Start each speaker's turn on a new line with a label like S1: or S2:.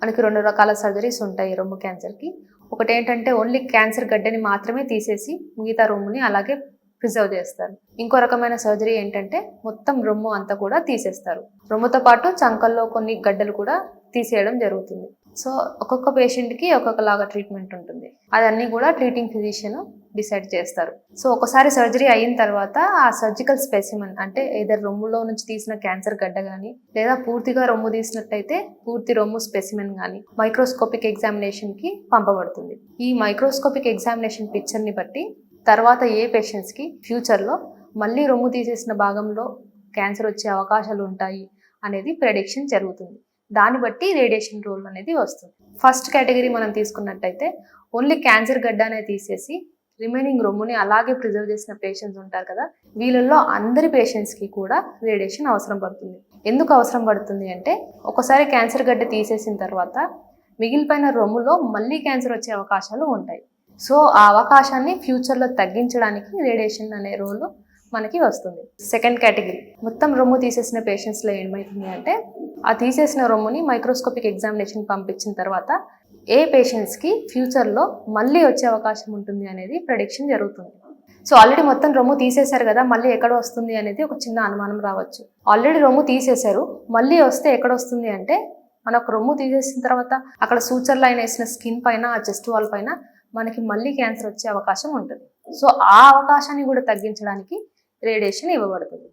S1: మనకి 2 రకాల సర్జరీస్ ఉంటాయి రొమ్ము క్యాన్సర్కి. ఒకటేంటంటే ఓన్లీ క్యాన్సర్ గడ్డని మాత్రమే తీసేసి మిగతా రొమ్ముని అలాగే ప్రిజర్వ్ చేస్తారు. ఇంకో రకమైన సర్జరీ ఏంటంటే మొత్తం రొమ్ము అంతా కూడా తీసేస్తారు. రొమ్ముతో పాటు చంకల్లో కొన్ని గడ్డలు కూడా తీసేయడం జరుగుతుంది. సో ఒక్కొక్క పేషెంట్కి ఒక్కొక్కలాగా ట్రీట్మెంట్ ఉంటుంది. అదన్నీ కూడా ట్రీటింగ్ ఫిజిషియన్ డిసైడ్ చేస్తారు. సో ఒకసారి సర్జరీ అయిన తర్వాత ఆ సర్జికల్ స్పెసిమన్ అంటే ఏదో రొమ్ములో నుంచి తీసిన క్యాన్సర్ గడ్డ కానీ లేదా పూర్తిగా రొమ్ము తీసినట్టయితే పూర్తి రొమ్ము స్పెసిమన్ కానీ మైక్రోస్కోపిక్ ఎగ్జామినేషన్కి పంపబడుతుంది. ఈ మైక్రోస్కోపిక్ ఎగ్జామినేషన్ పిక్చర్ని బట్టి తర్వాత ఏ పేషెంట్స్కి ఫ్యూచర్లో మళ్ళీ రొమ్ము తీసేసిన భాగంలో క్యాన్సర్ వచ్చే అవకాశాలు ఉంటాయి అనేది ప్రెడిక్షన్ జరుగుతుంది. దాన్ని బట్టి రేడియేషన్ రోల్ అనేది వస్తుంది. ఫస్ట్ కేటగిరీ మనం తీసుకున్నట్టయితే ఓన్లీ క్యాన్సర్ గడ్డ అనేది తీసేసి రిమైనింగ్ రొమ్ముని అలాగే ప్రిజర్వ్ చేసిన పేషెంట్స్ ఉంటారు కదా, వీళ్ళల్లో అందరి పేషెంట్స్కి కూడా రేడియేషన్ అవసరం పడుతుంది. ఎందుకు అవసరం పడుతుంది అంటే ఒకసారి క్యాన్సర్ గడ్డ తీసేసిన తర్వాత మిగిలిపోయిన రొమ్ములో మళ్ళీ క్యాన్సర్ వచ్చే అవకాశాలు ఉంటాయి. సో ఆ అవకాశాన్ని ఫ్యూచర్లో తగ్గించడానికి రేడియేషన్ అనే రోల్ మనకి వస్తుంది. సెకండ్ కేటగిరీ మొత్తం రొమ్ము తీసేసిన పేషెంట్స్లో ఏమవుతుంది అంటే ఆ తీసేసిన రొమ్ముని మైక్రోస్కోపిక్ ఎగ్జామినేషన్ పంపించిన తర్వాత ఏ పేషెంట్స్కి ఫ్యూచర్లో మళ్ళీ వచ్చే అవకాశం ఉంటుంది అనేది ప్రెడిక్షన్ జరుగుతుంది. సో ఆల్రెడీ మొత్తం రొమ్ము తీసేశారు కదా, మళ్ళీ ఎక్కడ వస్తుంది అనేది ఒక చిన్న అనుమానం రావచ్చు. ఆల్రెడీ రొమ్ము తీసేశారు, మళ్ళీ వస్తే ఎక్కడ వస్తుంది అంటే మనకు రొమ్ము తీసేసిన తర్వాత అక్కడ సూచర్ లైన్ వేసిన స్కిన్ పైన ఆ చెస్ట్ వాల్ పైన మనకి మళ్ళీ క్యాన్సర్ వచ్చే అవకాశం ఉంటుంది. సో ఆ అవకాశాన్ని కూడా తగ్గించడానికి రేడియేషన్ ఇవ్వబడుతుంది.